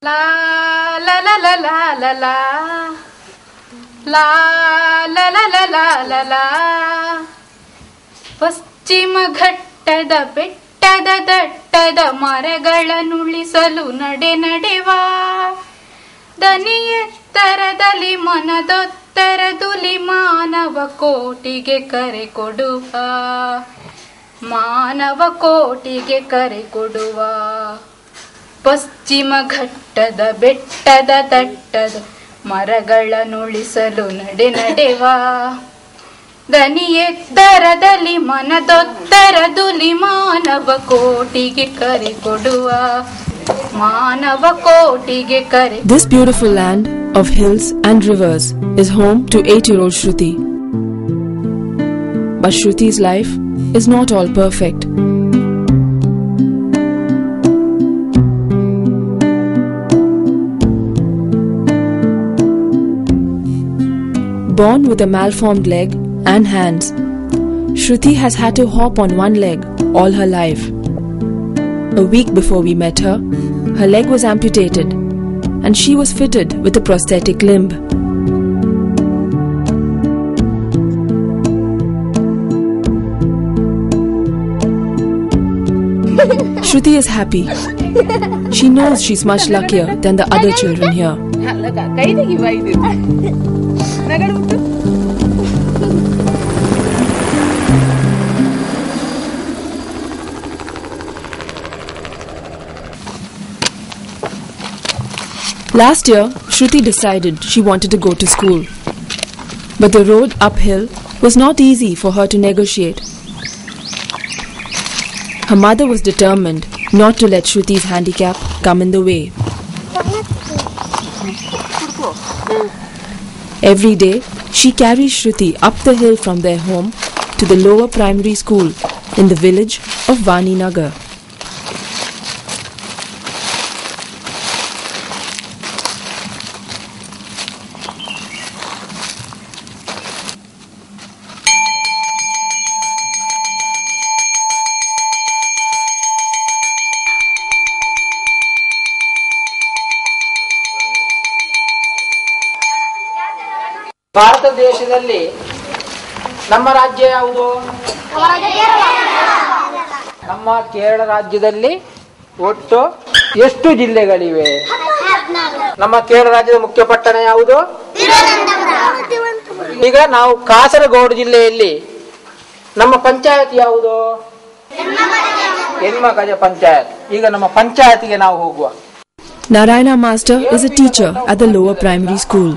La la la la la la la la la la la la la la ಪಶ್ಚಿಮ ಘಟ್ಟದ ಬೆಟ್ಟದ ದಟ್ಟದ ಮರಗಳನ್ನುಳಿಸಲು ನಡೆವಾ ದನಿ ಎತ್ತರದಲ್ಲಿ ಮನದೊತ್ತರದುಲಿ ಮಾನವ ಕೋಟಿಗೆ ಕರೆ ಕೊಡುವ ಪಶ್ಚಿಮ ಘಟ್ಟದ ಬೆಟ್ಟದ ದಟ್ಟದ ಮರಗಳನ್ನುಳಿಸಲು ನಡೆವಾ ದನಿ ಎತ್ತರದಲ್ಲಿ ಮನದೊತ್ತರದುಲಿ ಮಾನವ ಕೋಟಿಗೆ ಕರೆ ಕೊಡುವ This beautiful land of hills and rivers is home to 8-year-old Shruti. But Shruti's life is not all perfect. Born with a malformed leg and hands, Shruti has had to hop on one leg all her life. A week before we met her, her leg was amputated and she was fitted with a prosthetic limb. Shruti is happy. She knows she's much luckier than the other children here. Last year, Shruti decided she wanted to go to school. But the road uphill was not easy for her to negotiate. Her mother was determined not to let Shruti's handicap come in the way. Every day, she carries Shruti up the hill from their home to the lower primary school in the village of Vani Nagar. Bharat ದೇಶದಲ್ಲಿ ನಮ್ಮ ರಾಜ್ಯ ಯಾವುದು? ನಮ್ಮ ಕೇರಳ ರಾಜ್ಯದಲ್ಲಿ ಒಟ್ಟು ಎಷ್ಟು ಜಿಲ್ಲೆಗಳಿವೆ? ನಮ್ಮ ಕೇರಳ ರಾಜ್ಯದ ಮುಖ್ಯ ಪಟ್ಟಣ ಯಾವುದು? ಈಗ ನಾವು ಕಾಸರಗೋಡು ಜಿಲ್ಲೆಯಲ್ಲಿ ನಮ್ಮ ಪಂಚಾಯತ್ ಯಾವುದು? ಹೆಣ್ಮಗಜ ಪಂಚಾಯತ್. ಈಗ ನಮ್ಮ ಪಂಚಾಯತಿಗೆ ನಾವು ಹೋಗುವ. Narayana Master is a teacher at the lower primary school.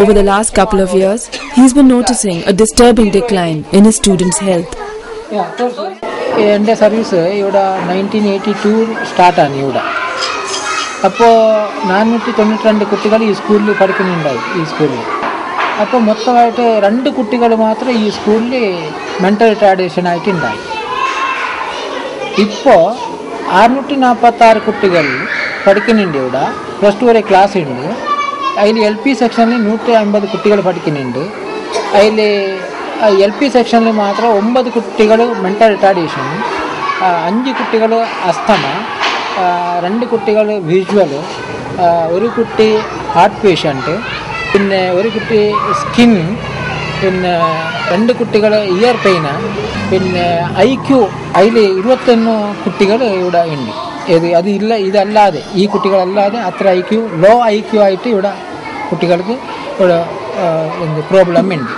Over the last couple of years, he's been noticing a disturbing decline in his students' health. എൻ്റെ സർവീസ് ഇവിടെ 1982 സ്റ്റാർട്ടാണ് ഇവിടെ. അപ്പോൾ 492 കുട്ടികൾ ഈ സ്കൂളിൽ പഠിക്കുന്നുണ്ടായി. ഈ സ്കൂളിൽ അപ്പോൾ മൊത്തമായിട്ട് 2 കുട്ടികൾ മാത്രം ഈ സ്കൂളിൽ മെൻ്റൽ റിട്ടാർഡേഷൻ ആയിട്ടുണ്ടായി. ഇപ്പോൾ 646 കുട്ടികൾ പഠിക്കുന്നുണ്ട് ഇവിടെ. +2 വരെ ക്ലാസ് ഉണ്ട്. അതിൽ LP സെക്ഷനിൽ 150 കുട്ടികൾ പഠിക്കുന്നുണ്ട്. അതിൽ LP സെക്ഷനിൽ മാത്രം 9 കുട്ടികൾ മെൻ്റൽ റിട്ടാർഡേഷൻ, 5 കുട്ടികൾ അസ്തമ, 2 കുട്ടികൾ വിഷ്വൽ, 1 കുട്ടി ഹാർട്ട് പേഷ്യൻറ്റ്, പിന്നെ 1 കുട്ടി സ്കിൻ, പിന്നെ 2 കുട്ടികൾ ഇയർ പെയിന്, പിന്നെ IQ അതിൽ 21 കുട്ടികൾ ഇവിടെ ഉണ്ട്. ഇതല്ലാതെ ഈ കുട്ടികളല്ലാതെ അത്ര IQ ലോ IQ ആയിട്ട് ഇവിടെ കുട്ടികൾക്ക് ഇവിടെ പ്രോബ്ലം ഉണ്ട്.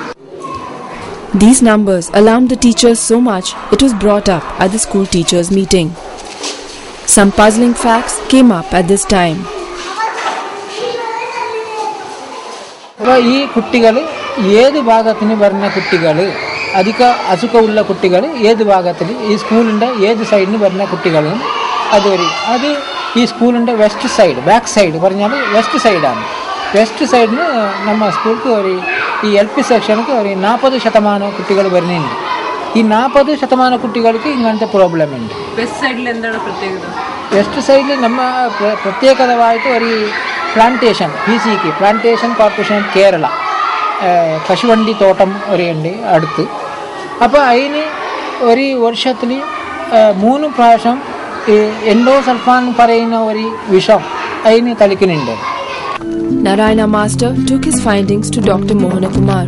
These numbers alarmed the teachers so much it was brought up at the school teachers meeting. Some puzzling facts came up at this time. ഈ കുട്ടികൾ ഏത് ഭാഗത്തിന് വരുന്ന കുട്ടികൾ, അധിക അസുഖമുള്ള കുട്ടികൾ ഏത് ഭാഗത്തിൽ ഈ സ്കൂളിൻ്റെ ഏത് സൈഡിന് വരുന്ന കുട്ടികളും അത് ഈ സ്കൂളിൻ്റെ വെസ്റ്റ് സൈഡ്, ബാക്ക് സൈഡ് പറഞ്ഞാൽ വെസ്റ്റ് സൈഡാണ്. വെസ്റ്റ് സൈഡിന് ನಮ್ಮ സ്കൂൾക്ക് ഈ LP സെക്ഷനക്ക് 40% കുട്ടികൾ വരുന്നുണ്ട്. ഈ 40% കുട്ടികൾക്ക് ഇങ്ങനത്തെ പ്രോബ്ലം ഉണ്ട്. വെസ്റ്റ് സൈഡിൽ എന്താണ് പ്രത്യേകത? വെസ്റ്റ് സൈഡിൽ നമ്മ പ്രത്യേകതമായിട്ട് plantation, PCK plantation corporation of Kerala കശുവണ്ടി തോട്ടം ഉണ്ട് അടുത്ത്. അപ്പോൾ അതിന് ഒരു വർഷത്തിൽ 3 പ്രാവശ്യം എൻഡോസൾഫാൻ പറയുന്ന ഒരു വിഷം అయిన తలికి నిండారు. Narayana Master took his findings to Dr. Mohana Kumar.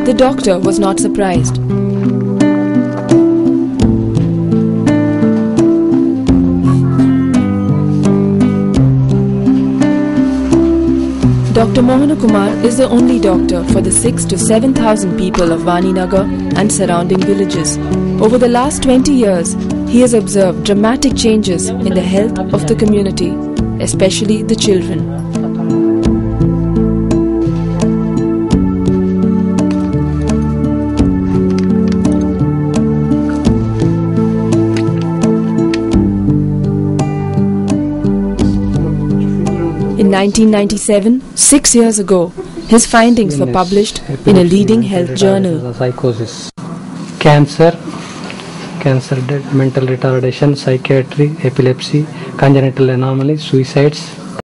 The doctor was not surprised. Dr. Mohana Kumar is the only doctor for the 6,000 to 7,000 people of Vaninagar and surrounding villages. Over the last 20 years, he has observed dramatic changes in the health of the community, especially the children. In 1997, 6 years ago, his findings were published in a leading health journal. Psychosis, cancer, mental retardation, psychiatry, epilepsy, congenital anomalies, suicides,